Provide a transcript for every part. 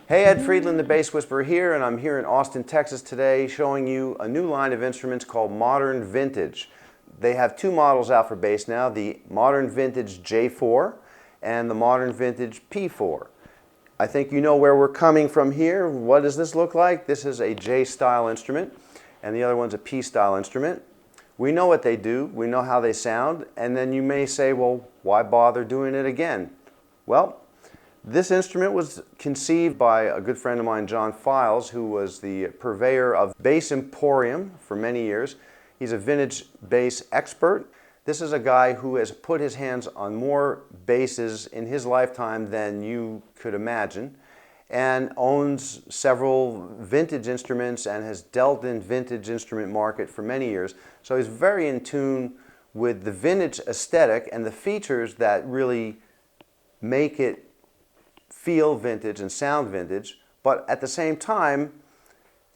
Hey, Ed Friedland, the Bass Whisperer here, and I'm here in Austin, Texas today showing you a new line of instruments called Modern Vintage. They have two models out for bass now, the Modern VIntage J4 and the Modern VIntage P4. I think you know where we're coming from here. What does this look like? This is a J-style instrument, and the other one's a P-style instrument. We know what they do, we know how they sound, and then you may say, well, why bother doing it again? Well, this instrument was conceived by a good friend of mine, John Files, who was the purveyor of Bass Emporium for many years. He's a vintage bass expert. This is a guy who has put his hands on more basses in his lifetime than you could imagine, and owns several vintage instruments and has dealt in vintage instrument market for many years. So he's very in tune with the vintage aesthetic and the features that really make it feel vintage and sound vintage. But at the same time,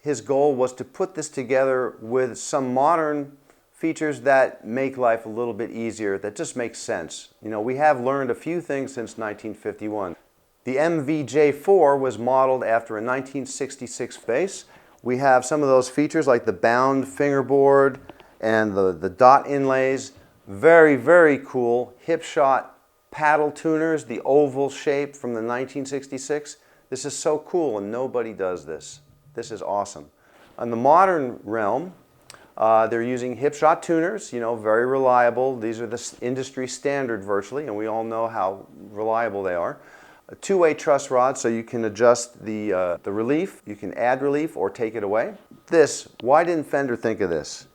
his goal was to put this together with some modern features that make life a little bit easier, that just makes sense. You know, we have learned a few things since 1951. The MVJ4 was modeled after a 1966 bass. We have some of those features like the bound fingerboard and the dot inlays. Very, very cool hip shot paddle tuners, the oval shape from the 1966. This is so cool and nobody does this. This is awesome. On the modern realm, they're using hip shot tuners, you know, very reliable. These are the industry standard virtually, and we all know how reliable they are. A two-way truss rod, so you can adjust the relief. You can add relief or take it away. This, why didn't Fender think of this?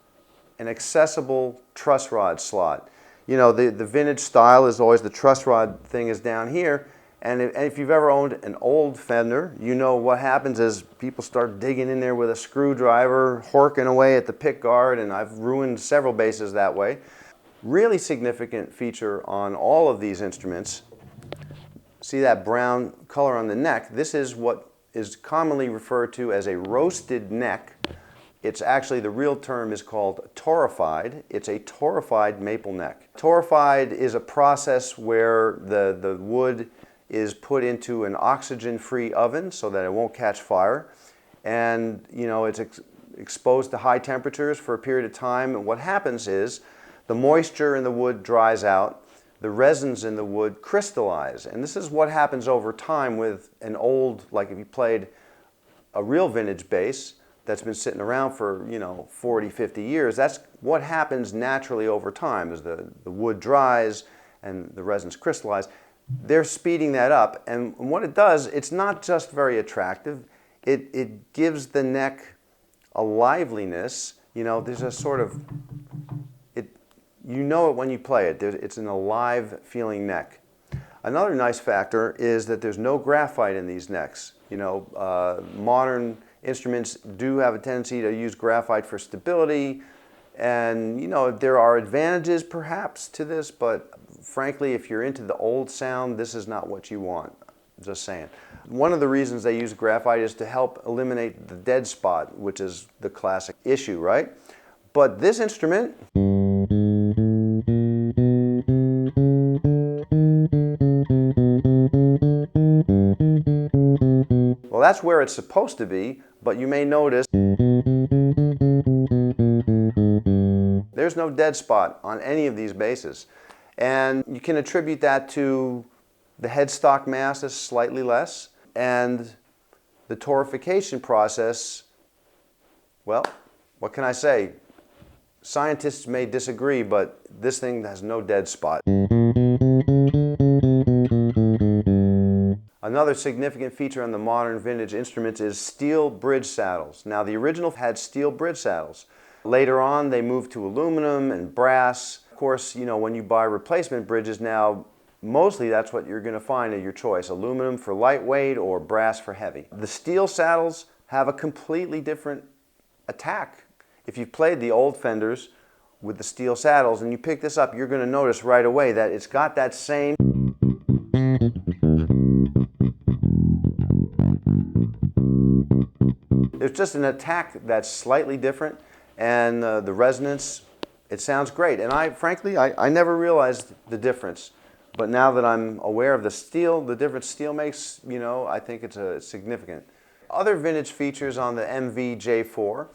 An accessible truss rod slot. You know, the vintage style is always the truss rod thing is down here. And if you've ever owned an old Fender, you know what happens is people start digging in there with a screwdriver, horking away at the pick guard, and I've ruined several basses that way. Really significant feature on all of these instruments. See that brown color on the neck? This is what is commonly referred to as a roasted neck. It's actually, the real term is called torrefied. It's a torrefied maple neck. Torrefied is a process where the wood is put into an oxygen-free oven so that it won't catch fire. And, you know, it's exposed to high temperatures for a period of time. And what happens is the moisture in the wood dries out. The resins in the wood crystallize. And this is what happens over time with an old, like if you played a real vintage bass that's been sitting around for, you know, 40, 50 years. That's what happens naturally over time as the wood dries and the resins crystallize. They're speeding that up, and what it does, it's not just very attractive, it gives the neck a liveliness. You know, there's a sort of, you know it when you play it, it's an alive feeling neck. Another nice factor is that there's no graphite in these necks. You know, modern instruments do have a tendency to use graphite for stability, and you know, there are advantages perhaps to this, but frankly, if you're into the old sound, this is not what you want. Just saying. One of the reasons they use graphite is to help eliminate the dead spot, which is the classic issue, right? But this instrument, well, that's where it's supposed to be, but you may notice there's no dead spot on any of these basses. And you can attribute that to the headstock mass is slightly less, and the torrefication process, well, what can I say? Scientists may disagree, but this thing has no dead spot. Another significant feature on the modern vintage instruments is steel bridge saddles. Now, the original had steel bridge saddles. Later on, they moved to aluminum and brass. Of course, you know, when you buy replacement bridges now, mostly that's what you're going to find at your choice. Aluminum for lightweight or brass for heavy. The steel saddles have a completely different attack. If you've played the old Fenders with the steel saddles and you pick this up, you're going to notice right away that it's got that same there's just an attack that's slightly different, and the resonance, it sounds great. And frankly, I never realized the difference But now that I'm aware of the steel, the different steel makes, you know, I think it's significant. Other vintage features on the MVJ4,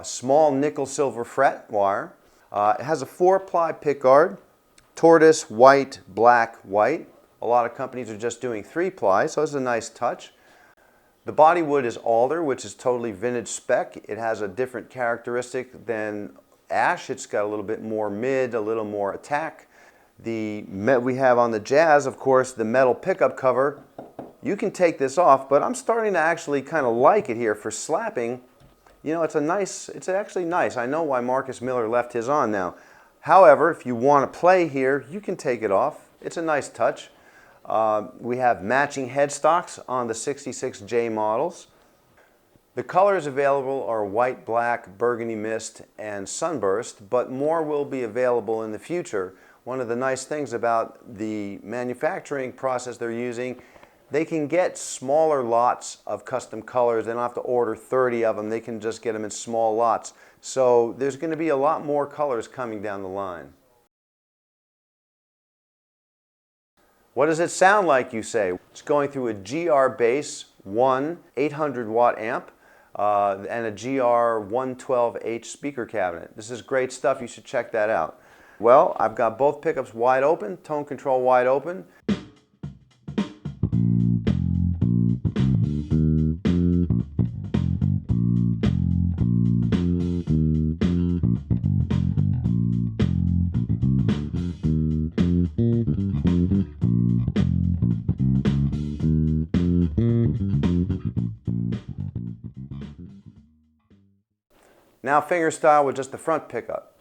small nickel silver fret wire. It has a 4-ply pickguard, tortoise, white, black, white. A lot of companies are just doing 3-ply, so it's a nice touch. The body wood is alder, which is totally vintage spec. It has a different characteristic than ash. It's got a little bit more mid, a little more attack. We have on the Jazz, of course, the metal pickup cover. You can take this off, but I'm starting to actually kind of like it here for slapping. You know, it's actually nice. I know why Marcus Miller left his on now. However, if you want to play here, you can take it off. It's a nice touch. We have matching headstocks on the 66J models. The colors available are white, black, burgundy mist, and sunburst, but more will be available in the future. One of the nice things about the manufacturing process they're using, they can get smaller lots of custom colors. They don't have to order 30 of them. They can just get them in small lots. So there's going to be a lot more colors coming down the line. What does it sound like, you say? It's going through a GR Bass 1 800-watt amp and a GR 112H speaker cabinet. This is great stuff. You should check that out. Well, I've got both pickups wide open, tone control wide open. Now fingerstyle with just the front pickup.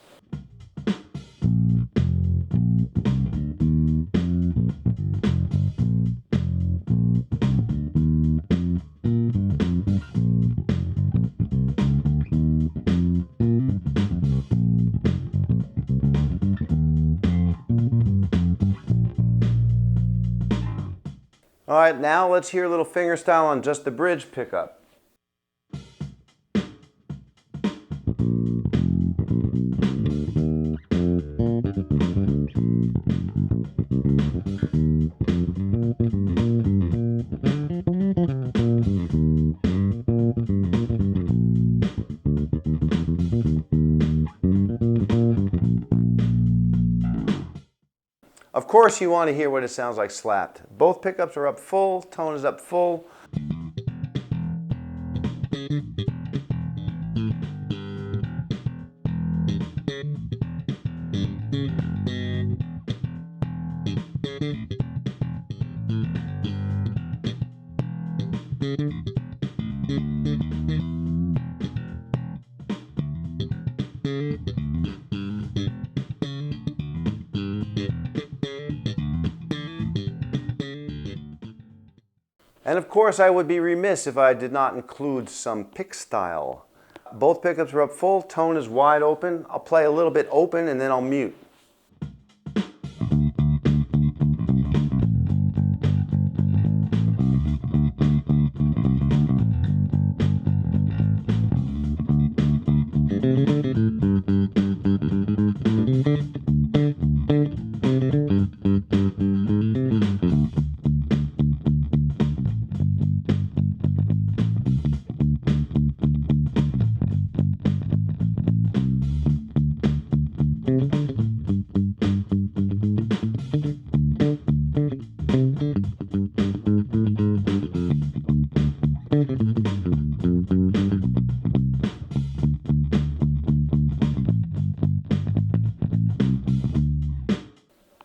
All right, now let's hear a little fingerstyle on just the bridge pickup. Of course you want to hear what it sounds like slapped. Both pickups are up full, tone is up full. And of course, I would be remiss if I did not include some pick style. Both pickups are up full, tone is wide open. I'll play a little bit open and then I'll mute.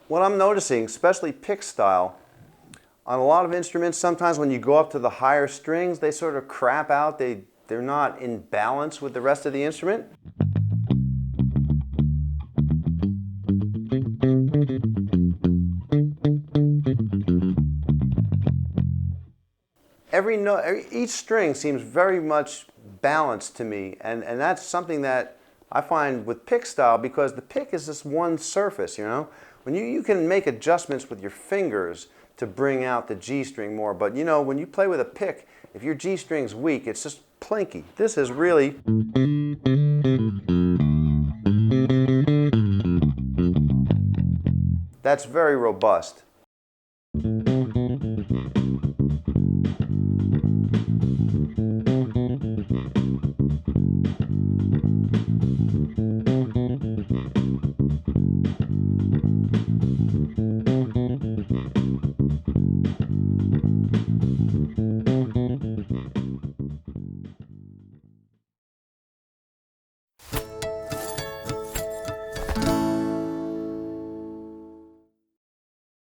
What I'm noticing, especially pick style, on a lot of instruments, sometimes when you go up to the higher strings, they sort of crap out. They're not in balance with the rest of the instrument. Each string seems very much balanced to me, and that's something that I find with pick style, because the pick is this one surface, you know. When you can make adjustments with your fingers to bring out the G string more, but you know, when you play with a pick, if your G string's weak, it's just plinky. This is really... That's very robust.